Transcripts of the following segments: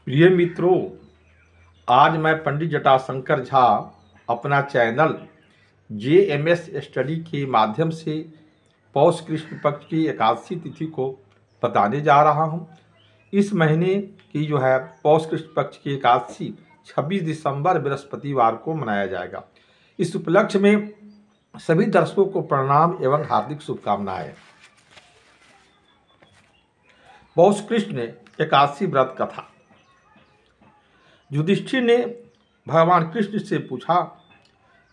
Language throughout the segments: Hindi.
प्रिय मित्रों, आज मैं पंडित जटाशंकर झा अपना चैनल JMS स्टडी के माध्यम से पौष कृष्ण पक्ष की एकादशी तिथि को बताने जा रहा हूं। इस महीने की पौष कृष्ण पक्ष की एकादशी 26 दिसंबर बृहस्पतिवार को मनाया जाएगा। इस उपलक्ष्य में सभी दर्शकों को प्रणाम एवं हार्दिक शुभकामनाएं। पौष कृष्ण एकादशी व्रत कथा। युधिष्ठिर ने भगवान कृष्ण से पूछा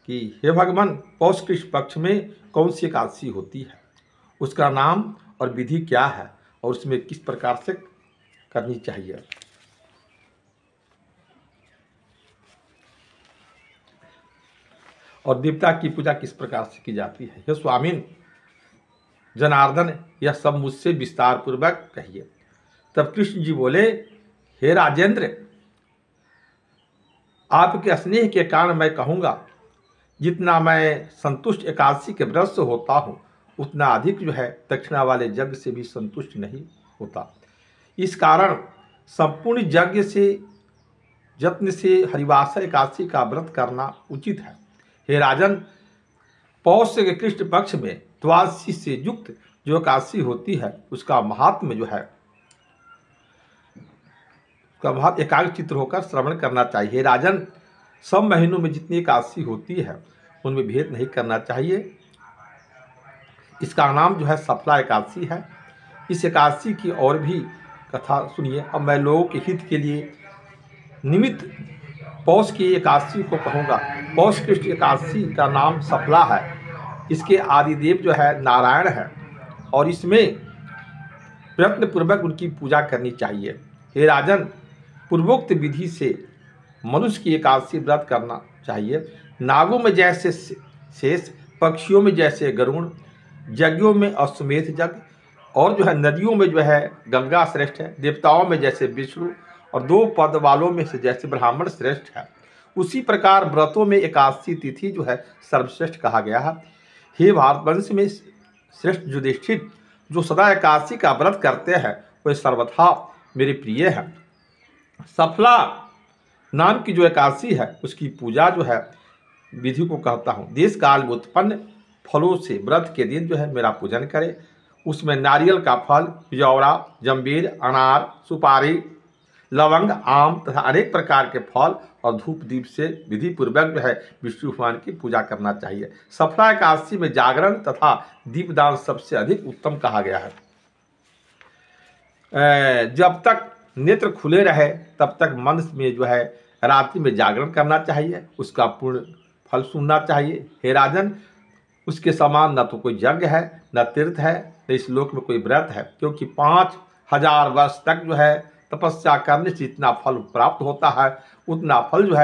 कि हे भगवान, पौष कृष्ण पक्ष में कौन सी एकादशी होती है, उसका नाम और विधि क्या है और उसमें किस प्रकार से करनी चाहिए। और देवता की पूजा किस प्रकार से की जाती है। हे स्वामीन जनार्दन, यह सब मुझसे विस्तार पूर्वक कहिए। तब कृष्ण जी बोले, हे राजेंद्र, आपके स्नेह के कारण मैं कहूँगा, जितना मैं संतुष्ट एकादशी के व्रत से होता हूँ, उतना अधिक दक्षिणा वाले यज्ञ से भी संतुष्ट नहीं होता। इस कारण संपूर्ण यज्ञ से यत्न से हरिवासर एकादशी का व्रत करना उचित है। हे राजन, पौष के कृष्ण पक्ष में द्वादशी से युक्त जो एकादशी होती है, उसका महात्म्य का बहुत एकाग्रचित्त होकर श्रवण करना चाहिए। हे राजन, सब महीनों में जितनी एकादशी होती है उनमें भेद नहीं करना चाहिए। इसका नाम सफला एकादशी है। इस एकादशी की और भी कथा सुनिए। अब मैं लोगों के हित के लिए निमित्त पौष की एकादशी को कहूँगा। पौष कृष्ण एकादशी का नाम सफला है। इसके आदिदेव नारायण है और इसमें प्रयत्नपूर्वक उनकी पूजा करनी चाहिए। हे राजन, पूर्वोक्त विधि से मनुष्य की एकादशी व्रत करना चाहिए। नागों में जैसे शेष, पक्षियों में जैसे गरुड़, यज्ञों में अश्वमेध यज्ञ, और नदियों में गंगा श्रेष्ठ है, देवताओं में जैसे विष्णु और 2 पद वालों में से जैसे ब्राह्मण श्रेष्ठ है, उसी प्रकार व्रतों में एकादशी तिथि सर्वश्रेष्ठ कहा गया है। हे भारतवंश में श्रेष्ठ युधिष्ठिर, जो सदा एकादशी का व्रत करते हैं, वे सर्वथा मेरे प्रिय है। सफला नाम की जो एकादशी है, उसकी पूजा विधि को कहता हूँ। देश काल में उत्पन्न फलों से व्रत के दिन मेरा पूजन करे। उसमें नारियल का फल, पिजौरा, जंबीर, अनार, सुपारी, लवंग, आम तथा अनेक प्रकार के फल और धूप दीप से विधि पूर्वक विष्णु भगवान की पूजा करना चाहिए। सफला एकादशी में जागरण तथा दीपदान सबसे अधिक उत्तम कहा गया है। जब तक नेत्र खुले रहे तब तक मन में रात्रि में जागरण करना चाहिए, उसका पूर्ण फल सुनना चाहिए। हे राजन, उसके समान न तो कोई यज्ञ है, न तीर्थ है, न इस लोक में कोई व्रत है, क्योंकि 5000 वर्ष तक तपस्या करने से जितना फल प्राप्त होता है, उतना फल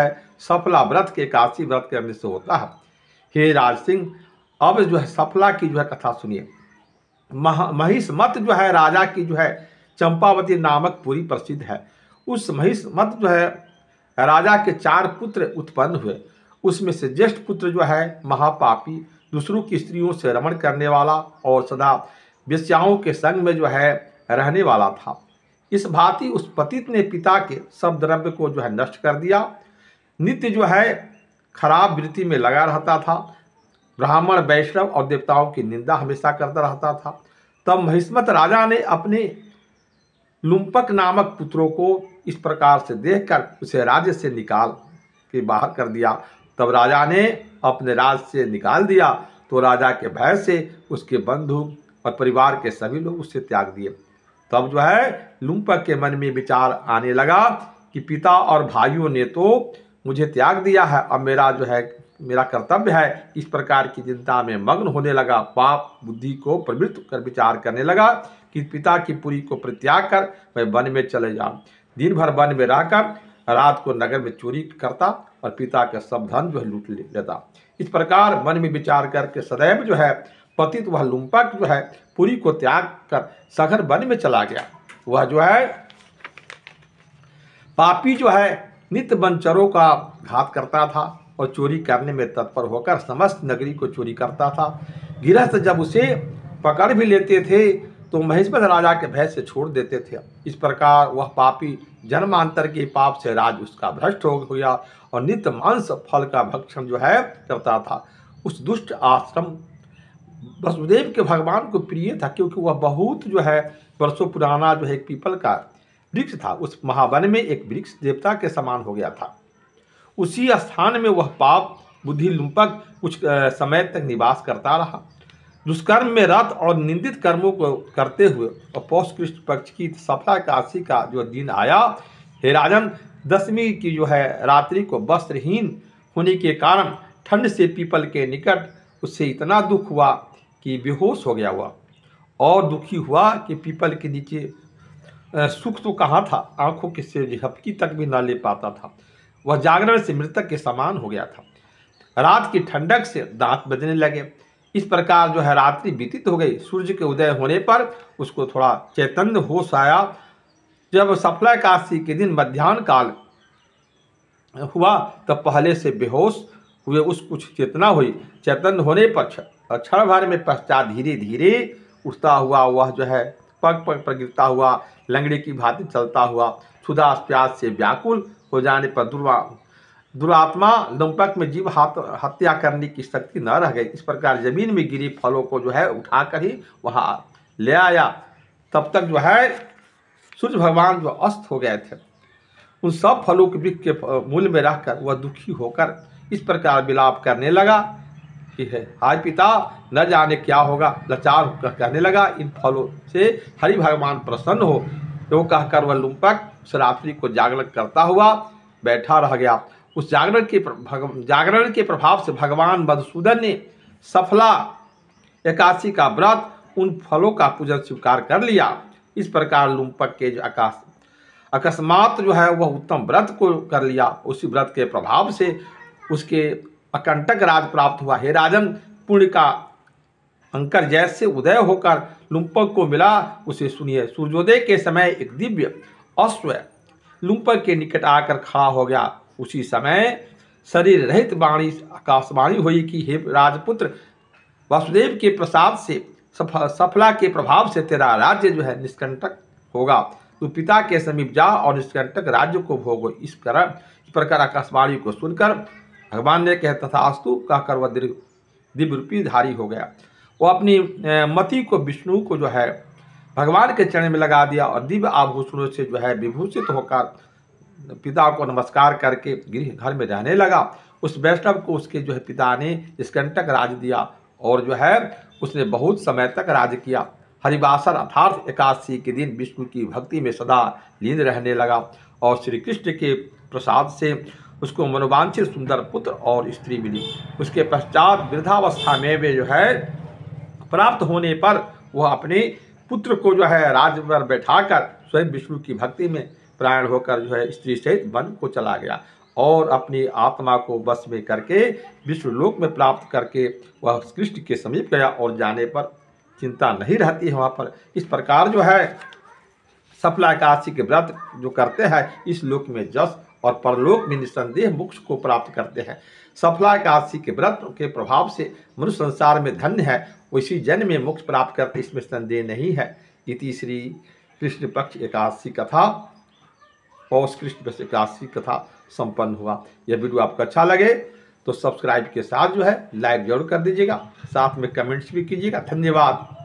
सफला व्रत के एकादशी व्रत करने से होता है। हे राज सिंह, अब सफला की कथा सुनिए। महिष्मत राजा की चंपावती नामक पुरी प्रसिद्ध है। उस महिष्मत राजा के 4 पुत्र उत्पन्न हुए। उसमें से ज्येष्ठ पुत्र महापापी, दूसरों की स्त्रियों से रमण करने वाला और सदा वेश्याओं के संग में रहने वाला था। इस भांति उस पतित ने पिता के सब द्रव्य को नष्ट कर दिया। नित्य खराब वृत्ति में लगा रहता था। ब्राह्मण, वैष्णव और देवताओं की निंदा हमेशा करता रहता था। तब महिष्मत राजा ने अपने लुम्पक नामक पुत्रों को इस प्रकार से देखकर उसे राज्य से निकाल के बाहर कर दिया। तब राजा ने अपने राज्य से निकाल दिया तो राजा के भय से उसके बंधु और परिवार के सभी लोग उससे त्याग दिए। तब लुम्पक के मन में विचार आने लगा कि पिता और भाइयों ने तो मुझे त्याग दिया है, अब मेरा कर्तव्य है। इस प्रकार की चिंता में मग्न होने लगा। पाप बुद्धि को प्रवृत्त कर विचार करने लगा कि पिता की पुरी को परित्याग कर मैं वन में चले जाऊं। दिन भर वन में रहकर रात को नगर में चोरी करता और पिता का सब धन लूट लेता। इस प्रकार मन में विचार करके सदैव पतित वह लुम्पक पुरी को त्याग कर सघन वन में चला गया। वह पापी नित्य वनचरों का घात करता था और चोरी करने में तत्पर होकर समस्त नगरी को चोरी करता था। गृहस्थ जब उसे पकड़ भी लेते थे तो महिष्मत राजा के भय से छोड़ देते थे। इस प्रकार वह पापी जन्मांतर के पाप से राज उसका भ्रष्ट हो गया और नित्य मांस फल का भक्षण जो है करता था। उस दुष्ट आश्रम वसुदेव के भगवान को प्रिय था, क्योंकि वह बहुत जो है वर्षों पुराना जो है एक पीपल का वृक्ष था। उस महावन में एक वृक्ष देवता के समान हो गया था। उसी स्थान में वह पाप बुद्धि लुम्पक कुछ समय तक निवास करता रहा। दुष्कर्म में रत और निंदित कर्मों को करते हुए और पौष कृष्ण पक्ष की सफला एकादशी का जो दिन आया, हे राजन, दशमी की जो है रात्रि को वस्त्रहीन होने के कारण ठंड से पीपल के निकट उससे इतना दुख हुआ कि बेहोश हो गया हुआ, और दुखी हुआ कि पीपल के नीचे सुख तो कहाँ था, आंखों के से झपकी तक भी न ले पाता था। वह जागरण से मृतक के समान हो गया था। रात की ठंडक से दांत बजने लगे। इस प्रकार जो है रात्रि बीतित हो गई। सूर्य के उदय होने पर उसको थोड़ा चैतन्य होश आया। जब सफला एकादशी के दिन मध्याह्न काल हुआ तब पहले से बेहोश हुए उस कुछ चेतना हुई। चैतन्य होने पर क्षण भर में पश्चात धीरे धीरे उठता हुआ वह जो है पग पग पर गिरता हुआ लंगड़े की भांति चलता हुआ क्षुधा प्यास से व्याकुल हो जाने पर दुरात्मा लुम्पक में जीव हत्या करने की शक्ति न रह गई। इस प्रकार जमीन में गिरी फलों को जो है उठाकर ही वहां ले आया। तब तक जो है सूर्य भगवान जो अस्त हो गए थे। उन सब फलों के वृक्ष के मूल में रहकर वह दुखी होकर इस प्रकार विलाप करने लगा कि है हाय पिता, न जाने क्या होगा। लाचार होकर कहने लगा, इन फलों से हरि भगवान प्रसन्न हो। तो कहकर वह लुम्पक उस रात्रि को जागरण करता हुआ बैठा रह गया। उस जागरण के प्रभाव से भगवान मधुसूदन ने सफला एकादशी का व्रत उन फलों का पूजन स्वीकार कर लिया। इस प्रकार लुम्पक के जो अकस्मात जो है वह उत्तम व्रत को कर लिया। उसी व्रत के प्रभाव से उसके अकंटक राज प्राप्त हुआ। हे राजन, पुण्य का अंकर जैसे उदय होकर लुम्पक को मिला उसे सुनिए। सूर्योदय के समय एक दिव्य अश्व लुम्पक के निकट आकर खड़ा हो गया। उसी समय शरीर रहित वाणी आकाशवाणी हुई कि हे राजपुत्र, वासुदेव के प्रसाद से सफला के प्रभाव से तेरा राज्य जो है निष्कंटक होगा। तू पिता के समीप जा और निष्कंटक राज्य को भोगो। इस प्रकार आकाशवाणी को सुनकर भगवान ने कहा तथास्तु कहकर वह दिव्य रूपी धारी हो गया। वो अपनी मति को विष्णु को जो है भगवान के चरण में लगा दिया और दिव्य आभूषणों से जो है विभूषित होकर पिता को नमस्कार करके गृह घर में रहने लगा। उस वैष्णव को उसके जो है पिता ने निष्कंटक राज दिया और जो है उसने बहुत समय तक राज किया। हरिवासर अर्थात एकादशी के दिन विष्णु की भक्ति में सदा लीन रहने लगा और श्री कृष्ण के प्रसाद से उसको मनोवांछित सुंदर पुत्र और स्त्री मिली। उसके पश्चात वृद्धावस्था में वे जो है प्राप्त होने पर वह अपने पुत्र को जो है राज पर बैठाकर स्वयं विष्णु की भक्ति में प्राण होकर जो है स्त्री सहित वन को चला गया और अपनी आत्मा को वश में करके विष्णु लोक में प्राप्त करके वह कृष्ण के समीप गया और जाने पर चिंता नहीं रहती है वहाँ पर। इस प्रकार जो है सफला एकादशी के व्रत जो करते हैं इस लोक में जस और परलोक में निस्संदेह मोक्ष को प्राप्त करते हैं। सफला एकादशी के व्रत के प्रभाव से मनुष्य संसार में धन्य है, उसी जन्म में मोक्ष प्राप्त करते, इसमें संदेह नहीं है। इति श्री कृष्ण पक्ष एकादशी कथा और कृष्ण पक्ष एकादशी कथा संपन्न हुआ। यह वीडियो आपको अच्छा लगे तो सब्सक्राइब के साथ जो है लाइक जरूर कर दीजिएगा, साथ में कमेंट्स भी कीजिएगा। धन्यवाद।